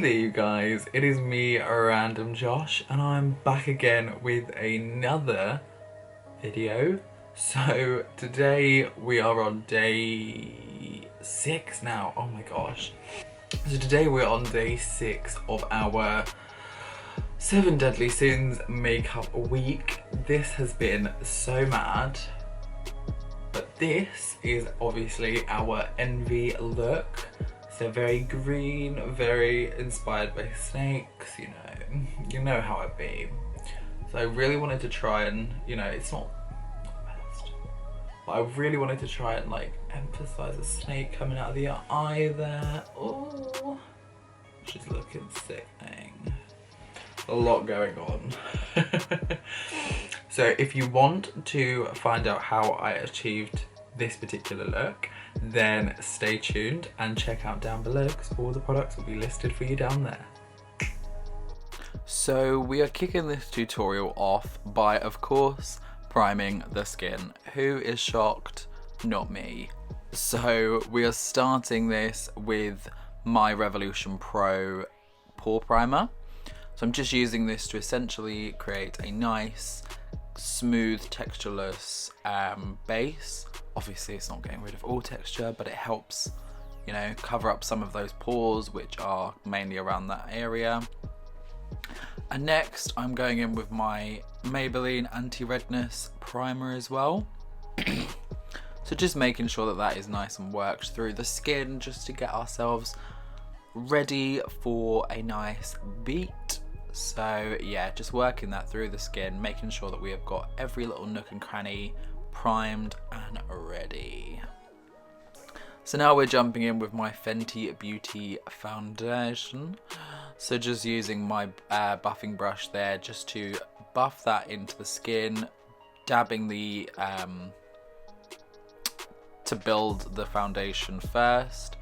there you guys, it is me, RandomJosh, and I'm back again with another video. So today we are on day 6 now, oh my gosh. So today we're on day 6 of our 7 Deadly Sins makeup week. This has been so mad. But this is obviously our Envy look. So very green, very inspired by snakes, you know how it be. So I really wanted to try and, it's not best, but I really wanted to try and like emphasize a snake coming out of the eye there. Oh, she's looking sickening. A lot going on. So if you want to find out how I achieved this particular look, then stay tuned and check out down below because all the products will be listed for you down there. So we are kicking this tutorial off by, of course, priming the skin. Who is shocked? Not me. So we are starting this with my Revolution Pro Pore Primer. So I'm just using this to essentially create a nice, smooth, textureless base. Obviously it's not getting rid of all texture, but it helps, cover up some of those pores, which are mainly around that area. And next I'm going in with my Maybelline Anti-Redness Primer as well. So just making sure that that is nice and worked through the skin, just to get ourselves ready for a nice beat. So yeah, just working that through the skin, making sure that we have got every little nook and cranny primed and ready. So now we're jumping in with my Fenty Beauty foundation. So just using my buffing brush there just to buff that into the skin, dabbing the to build the foundation first,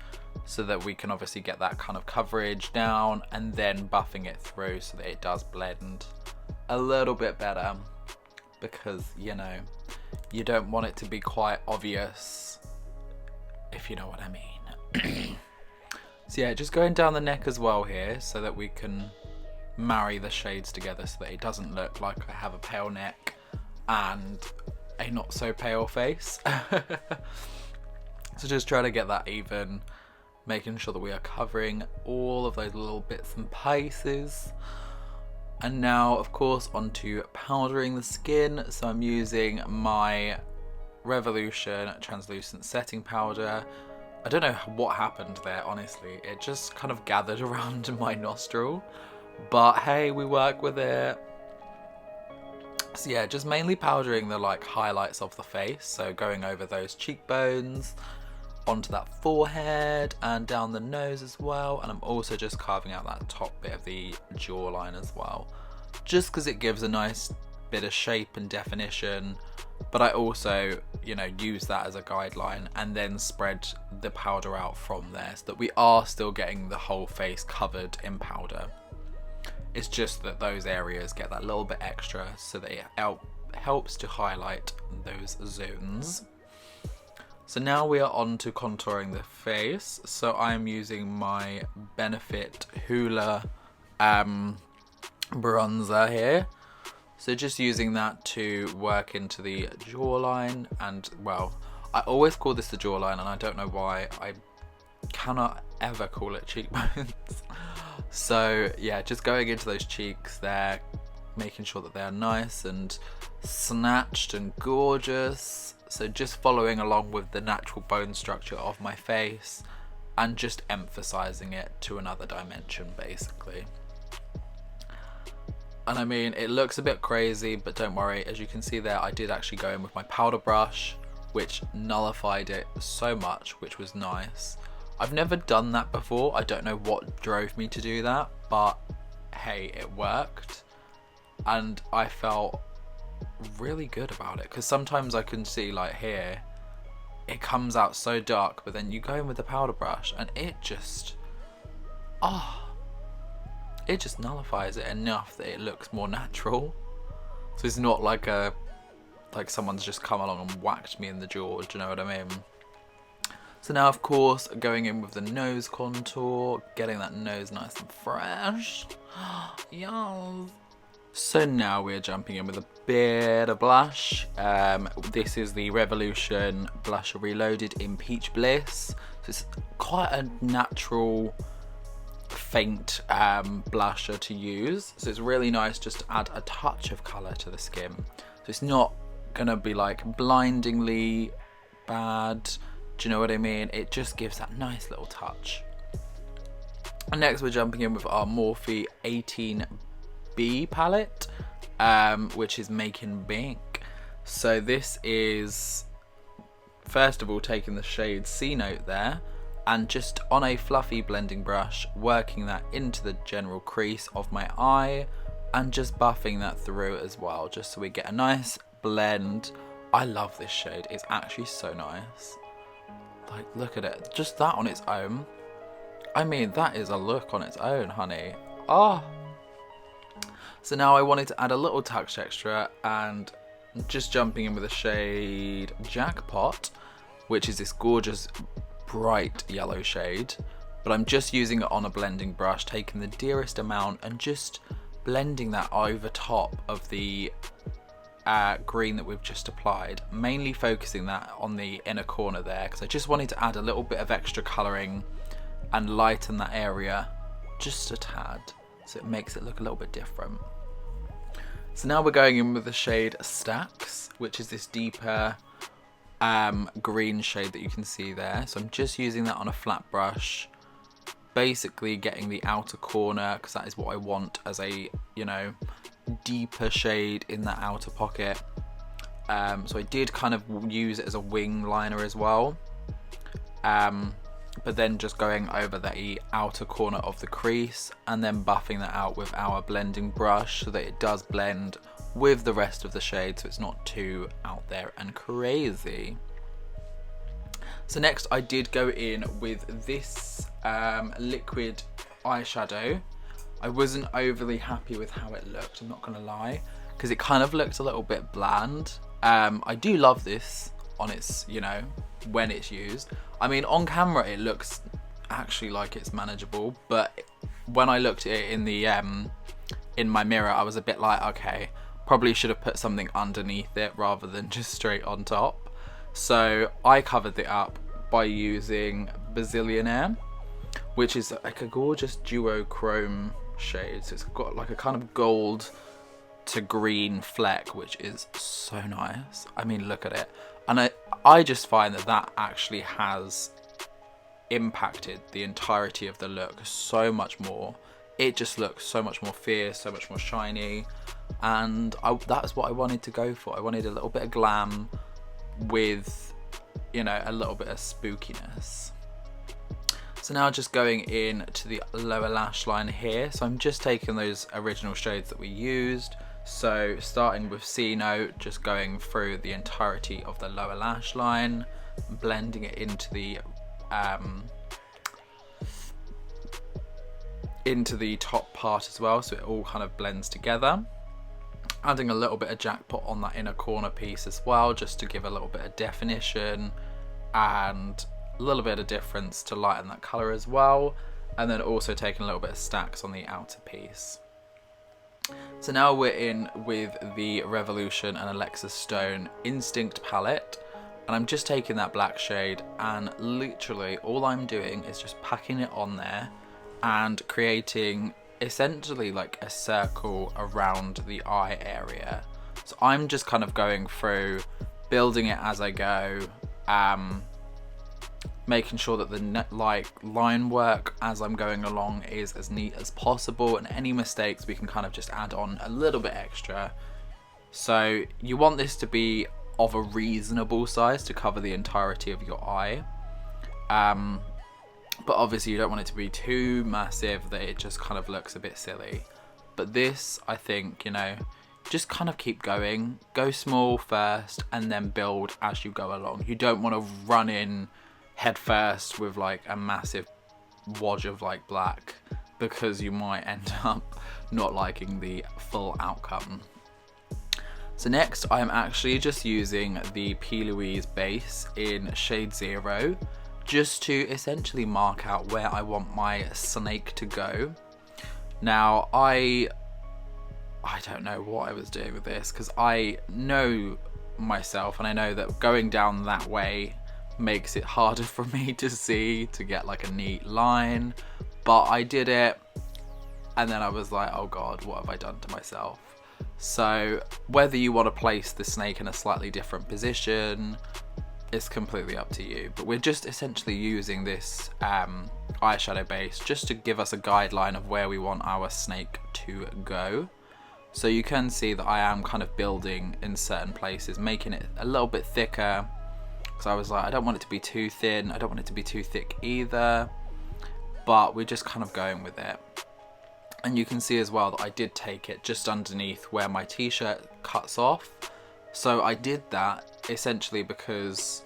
so that we can obviously get that kind of coverage down, and then buffing it through so that it does blend a little bit better, because you don't want it to be quite obvious, if you know what I mean. So yeah, just going down the neck as well here so that we can marry the shades together so that it doesn't look like I have a pale neck and a not so pale face. So just try to get that even, making sure that we are covering all of those little bits and pieces. And now, of course, onto powdering the skin. So I'm using my Revolution Translucent Setting Powder. I don't know what happened there, honestly. It just kind of gathered around my nostril. But hey, we work with it. So yeah, just mainly powdering the highlights of the face. So going over those cheekbones, onto that forehead and down the nose as well, and I'm also just carving out that top bit of the jawline as well, just because it gives a nice bit of shape and definition. But I also use that as a guideline and then spread the powder out from there, so that we are still getting the whole face covered in powder. It's just that those areas get that little bit extra, so that it helps to highlight those zones. So now we are on to contouring the face. So I'm using my Benefit Hoola bronzer here. So just using that to work into the jawline, and well, I always call this the jawline and I don't know why. I cannot ever call it cheekbones. So yeah, just going into those cheeks there, making sure that they are nice and snatched and gorgeous. So just following along with the natural bone structure of my face and just emphasizing it to another dimension, basically. And I mean, it looks a bit crazy, but don't worry, as you can see there, I did actually go in with my powder brush, which nullified it so much, which was nice. I've never done that before. I don't know what drove me to do that, but hey, it worked. And I felt really good about it, because sometimes I can see here it comes out so dark, but then you go in with the powder brush and it just nullifies it enough that it looks more natural. So it's not like someone's just come along and whacked me in the jaw, do you know what I mean? So now, of course, going in with the nose contour, getting that nose nice and fresh. Yes. So now we're jumping in with a bit of blush. This is the Revolution Blusher Reloaded in Peach Bliss. So it's quite a natural, faint blusher to use. So it's really nice just to add a touch of colour to the skin. So it's not gonna be like blindingly bad. Do you know what I mean? It just gives that nice little touch. And next we're jumping in with our Morphe 18B palette, which is Making Bink. So this is, first of all, taking the shade C Note there and just on a fluffy blending brush, working that into the general crease of my eye and just buffing that through as well, just so we get a nice blend. I love this shade. It's actually so nice. Like, look at it. Just that on its own. I mean, that is a look on its own, honey. Oh. So now I wanted to add a little touch extra and just jumping in with the shade Jackpot, which is this gorgeous bright yellow shade. But I'm just using it on a blending brush, taking the dearest amount and just blending that over top of the green that we've just applied, mainly focusing that on the inner corner there because I just wanted to add a little bit of extra colouring and lighten that area just a tad, so it makes it look a little bit different. So now we're going in with the shade Stacks, which is this deeper green shade that you can see there. So I'm just using that on a flat brush, basically getting the outer corner because that is what I want as a, you know, deeper shade in that outer pocket. So I did kind of use it as a wing liner as well, but then just going over the outer corner of the crease and then buffing that out with our blending brush so that it does blend with the rest of the shade, so it's not too out there and crazy. So next I did go in with this liquid eyeshadow. I wasn't overly happy with how it looked, I'm not gonna lie, because it kind of looked a little bit bland. I do love this on its, you know, when it's used. I mean, on camera it looks actually like it's manageable, but when I looked at it in the in my mirror, I was a bit like, okay, probably should have put something underneath it rather than just straight on top. So I covered it up by using Bazillionaire, which is like a gorgeous duochrome shade. So it's got like a kind of gold to green fleck, which is so nice. I mean, look at it. And I just find that that actually has impacted the entirety of the look so much more. It just looks so much more fierce, so much more shiny, and that's what I wanted to go for. I wanted a little bit of glam with, you know, a little bit of spookiness. So now just going in to the lower lash line here. So I'm just taking those original shades that we used. So starting with C Note, just going through the entirety of the lower lash line, blending it into the top part as well, so it all kind of blends together. Adding a little bit of Jackpot on that inner corner piece as well, just to give a little bit of definition and a little bit of difference to lighten that colour as well. And then also taking a little bit of Stacks on the outer piece. So now we're in with the Revolution and Alexa Stone Instinct palette, and I'm just taking that black shade and literally all I'm doing is just packing it on there and creating essentially like a circle around the eye area. So I'm just kind of going through, building it as I go, making sure that the line work as I'm going along is as neat as possible, and any mistakes we can kind of just add on a little bit extra. So you want this to be of a reasonable size to cover the entirety of your eye, but obviously you don't want it to be too massive that it just kind of looks a bit silly. But this, I think, you know, just kind of keep going, go small first and then build as you go along. You don't want to run in head first with like a massive wodge of like black, because you might end up not liking the full outcome. So next I am actually just using the P. Louise base in shade 0, just to essentially mark out where I want my snake to go. Now, I don't know what I was doing with this, because I know myself and I know that going down that way makes it harder for me to see, to get like a neat line, but I did it and then I was like, oh god, what have I done to myself? So whether you want to place the snake in a slightly different position, it's completely up to you, but we're just essentially using this eyeshadow base just to give us a guideline of where we want our snake to go. So you can see that I am kind of building in certain places, making it a little bit thicker, because I was like, I don't want it to be too thin, I don't want it to be too thick either, but we're just kind of going with it. And you can see as well that I did take it just underneath where my t-shirt cuts off. So I did that essentially because,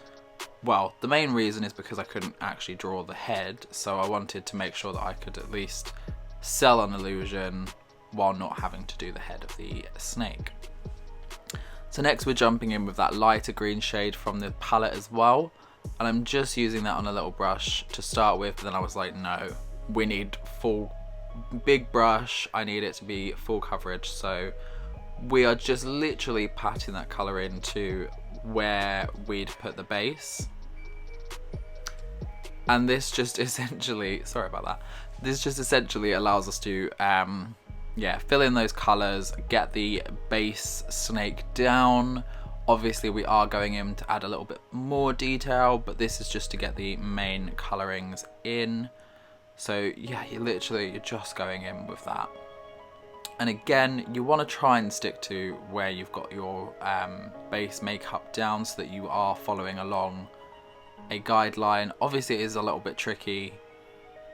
well, the main reason is because I couldn't actually draw the head, so I wanted to make sure that I could at least sell an illusion while not having to do the head of the snake. So next we're jumping in with that lighter green shade from the palette as well, and I'm just using that on a little brush to start with, but then I was like, no, we need full big brush, I need it to be full coverage, so we are just literally patting that colour into where we'd put the base. And this just essentially, sorry about that, this just essentially allows us to fill in those colours, get the base snake down. Obviously we are going in to add a little bit more detail, but this is just to get the main colourings in. So yeah, you're just going in with that. And again, you want to try and stick to where you've got your base makeup down so that you are following along a guideline. Obviously it is a little bit tricky,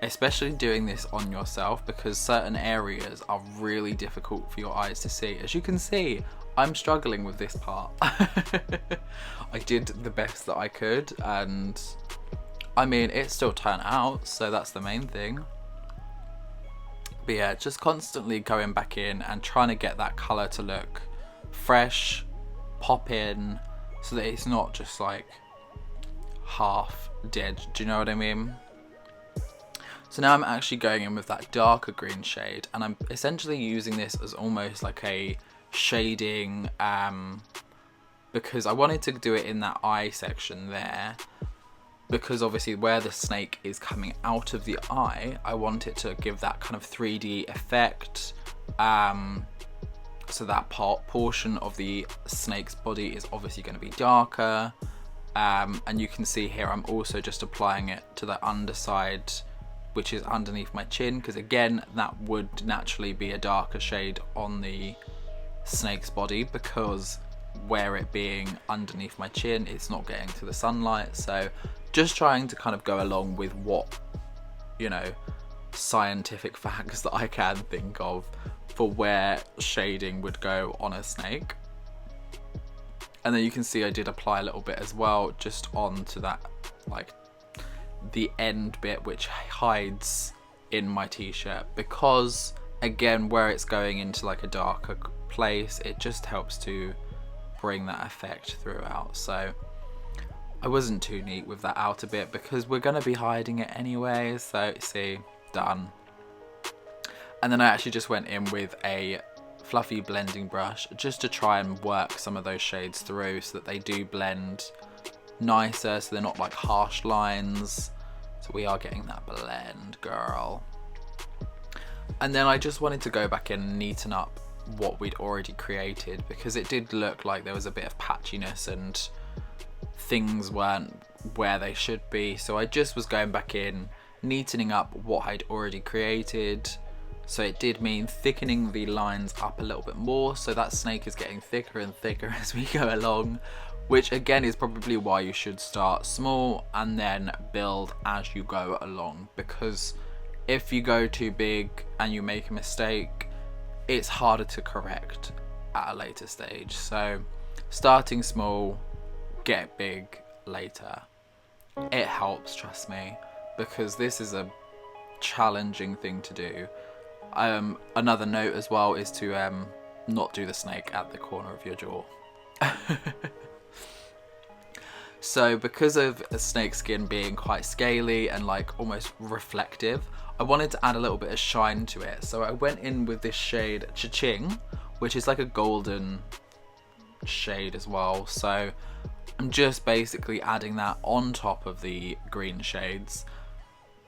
especially doing this on yourself, because certain areas are really difficult for your eyes to see. As you can see, I'm struggling with this part. I did the best that I could, and I mean, it still turned out, so that's the main thing. But yeah, just constantly going back in and trying to get that colour to look fresh, pop in, so that it's not just like half dead, do you know what I mean? So now I'm actually going in with that darker green shade, and I'm essentially using this as almost like a shading, because I wanted to do it in that eye section there, because obviously where the snake is coming out of the eye, I want it to give that kind of 3D effect. So that portion of the snake's body is obviously going to be darker. And you can see here I'm also just applying it to the underside, which is underneath my chin, because again that would naturally be a darker shade on the snake's body, because where it being underneath my chin, it's not getting to the sunlight. So just trying to kind of go along with what, you know, scientific facts that I can think of for where shading would go on a snake. And then you can see I did apply a little bit as well, just onto that, like the end bit which hides in my t-shirt, because again where it's going into like a darker place, it just helps to bring that effect throughout. So I wasn't too neat with that outer bit because we're going to be hiding it anyway, so see, done. And then I actually just went in with a fluffy blending brush just to try and work some of those shades through so that they do blend nicer, so they're not like harsh lines. So we are getting that blend, girl. And then I just wanted to go back in and neaten up what we'd already created, because it did look like there was a bit of patchiness and things weren't where they should be. So I just was going back in, neatening up what I'd already created. So it did mean thickening the lines up a little bit more, so that snake is getting thicker and thicker as we go along, which again is probably why you should start small and then build as you go along, because if you go too big and you make a mistake, it's harder to correct at a later stage. So starting small, get big later. It helps, trust me, because this is a challenging thing to do. Another note as well is to not do the snake at the corner of your jaw. So because of a snake skin being quite scaly and like almost reflective, I wanted to add a little bit of shine to it. So I went in with this shade Cha-Ching, which is like a golden shade as well. So I'm just basically adding that on top of the green shades,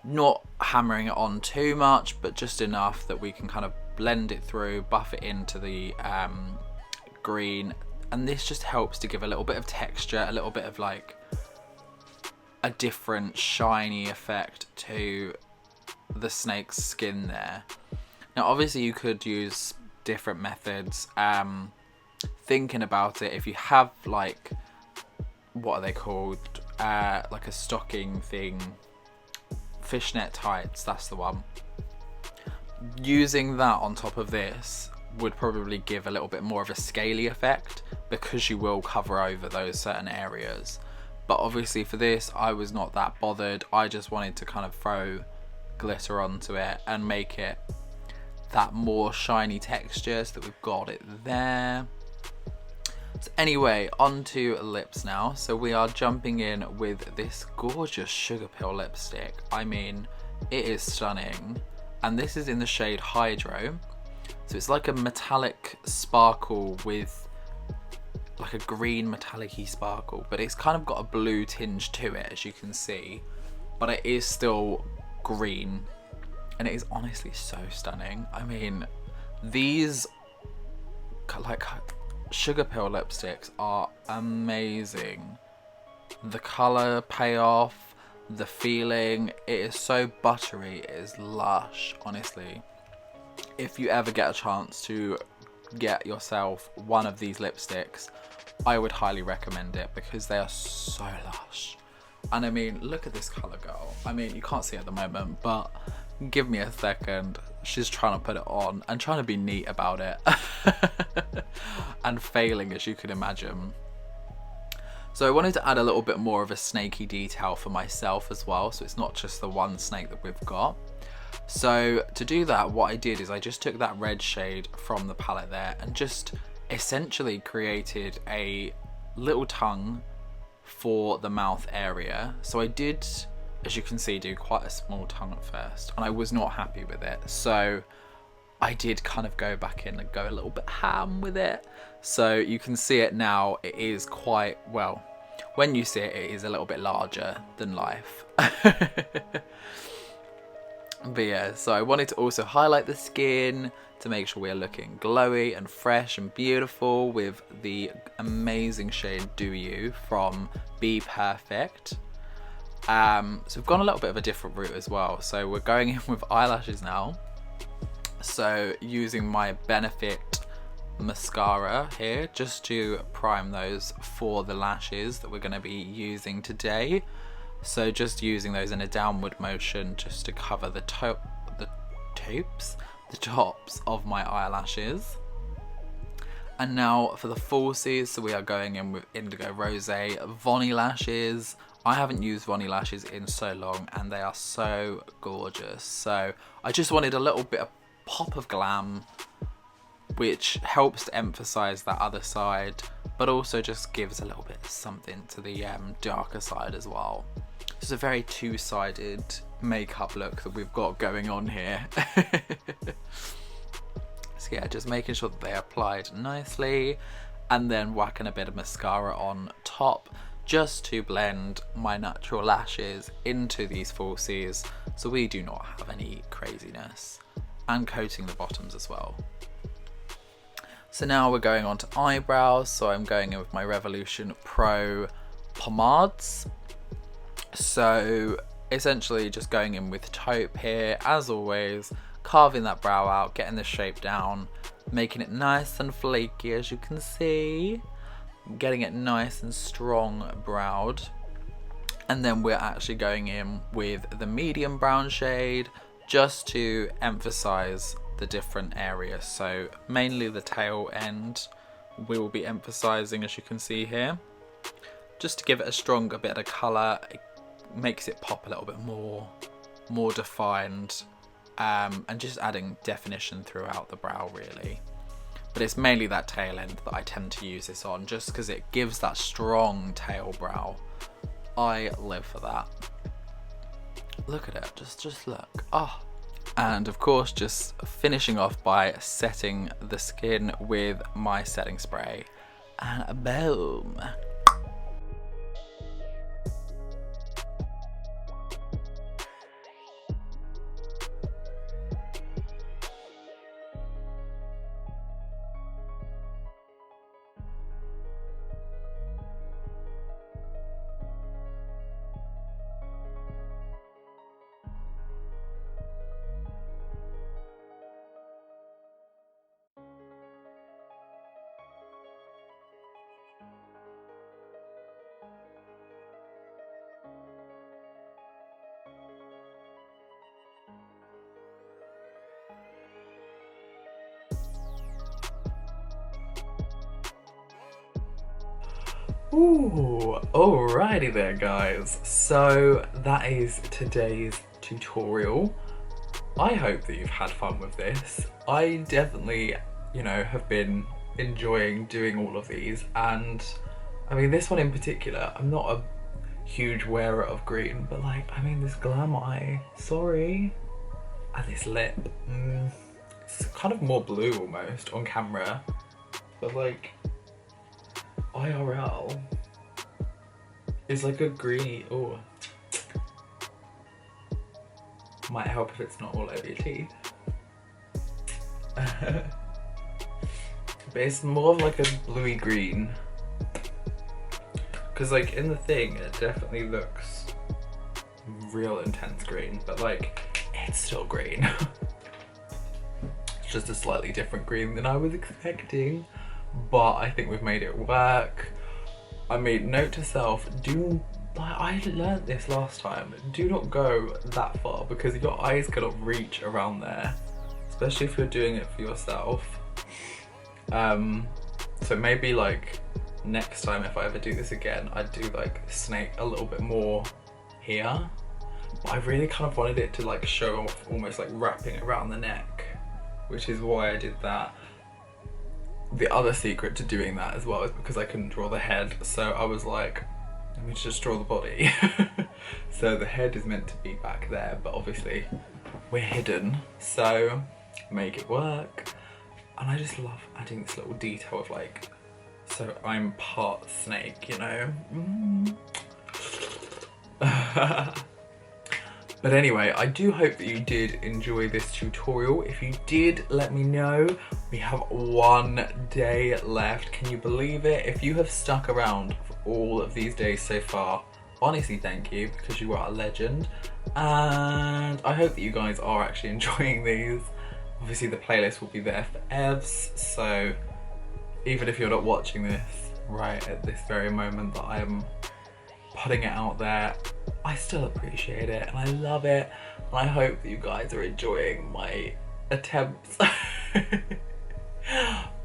not hammering it on too much, but just enough that we can kind of blend it through, buff it into the green. And this just helps to give a little bit of texture, a little bit of like a different shiny effect to the snake's skin there. Now obviously you could use different methods. Thinking about it, if you have like, what are they called, like a stocking thing, fishnet tights, that's the one. Using that on top of this would probably give a little bit more of a scaly effect, because you will cover over those certain areas. But obviously for this I was not that bothered. I just wanted to kind of throw glitter onto it and make it that more shiny texture, so that we've got it there. So anyway, onto lips now. So we are jumping in with this gorgeous Sugar Pill lipstick. I mean, it is stunning, and this is in the shade Hydro. So it's like a metallic sparkle with like a green metallic-y sparkle, but it's kind of got a blue tinge to it, as you can see, but it is still green, and it is honestly so stunning. I mean, these like Sugar Pill lipsticks are amazing. The color payoff, the feeling, it is so buttery, it is lush, honestly. If you ever get a chance to get yourself one of these lipsticks, I would highly recommend it, because they are so lush. And I mean, look at this color, girl. I mean, you can't see it at the moment, but give me a second. She's trying to put it on and trying to be neat about it and failing, as you can imagine. So I wanted to add a little bit more of a snaky detail for myself as well, so it's not just the one snake that we've got. So to do that, what I did is I just took that red shade from the palette there and just essentially created a little tongue for the mouth area. So I did, as you can see, do quite a small tongue at first, and I was not happy with it. So I did kind of go back in and go a little bit ham with it. So you can see it now, it is quite, well, when you see it, it is a little bit larger than life. But yeah, so I wanted to also highlight the skin to make sure we're looking glowy and fresh and beautiful with the amazing shade Do You from Be Perfect. So we've gone a little bit of a different route as well. So we're going in with eyelashes now. So using my Benefit mascara here just to prime those for the lashes that we're going to be using today. So just using those in a downward motion just to cover the tops of my eyelashes. And now for the falsies, so we are going in with Indigo Rose Vonnie lashes. I haven't used Vonnie lashes in so long, and they are so gorgeous. So I just wanted a little bit of pop of glam, which helps to emphasize that other side, but also just gives a little bit of something to the darker side as well. It's a very two-sided makeup look that we've got going on here. So yeah, just making sure that they are applied nicely, and then whacking a bit of mascara on top just to blend my natural lashes into these falsies so we do not have any craziness, and coating the bottoms as well. So now we're going on to eyebrows, so I'm going in with my Revolution Pro pomades. So essentially just going in with taupe here, as always, carving that brow out, getting the shape down, making it nice and flaky, as you can see, getting it nice and strong browed. And then we're actually going in with the medium brown shade just to emphasize the different areas. So mainly the tail end we will be emphasizing, as you can see here, just to give it a stronger bit of color. It makes it pop a little bit more defined, and just adding definition throughout the brow really. but it's mainly that tail end that I tend to use this on, just because it gives that strong tail brow. I live for that. Look at it, just look. Oh. And of course, just finishing off by setting the skin with my setting spray, and boom. Ooh, alrighty there guys, so that is today's tutorial. I hope that you've had fun with this. I definitely, you know, have been enjoying doing all of these, and I mean this one in particular, I'm not a huge wearer of green, but like, I mean this glam eye, sorry, and this lip, it's kind of more blue almost on camera, but like IRL is like a greeny. Oh, might help if it's not all over your teeth. But it's more of like a bluey green, because like in the thing it definitely looks real intense green, but like it's still green. It's just a slightly different green than I was expecting, but I think we've made it work. I mean, note to self, I learned this last time, do not go that far because your eyes cannot reach around there, especially if you're doing it for yourself. So maybe like next time if I ever do this again, I'd do like snake a little bit more here, but I really kind of wanted it to like show off almost like wrapping around the neck, which is why I did that. The other secret to doing that as well is because I couldn't draw the head, so I was like, let me just draw the body. So the head is meant to be back there, but obviously we're hidden, so make it work. And I just love adding this little detail of like, so I'm part snake, you know. But anyway, I do hope that you did enjoy this tutorial. If you did, let me know. We have 1 day left. Can you believe it? If you have stuck around for all of these days so far, honestly, thank you, because you are a legend. And I hope that you guys are actually enjoying these. Obviously, the playlist will be there for EVs, so even if you're not watching this right at this very moment that I am putting it out there, I still appreciate it and I love it, and I hope that you guys are enjoying my attempts.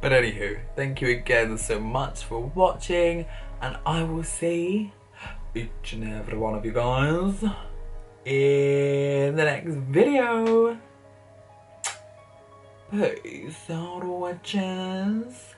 But anywho, thank you again so much for watching, and I will see each and every one of you guys in the next video. Peace out, witches.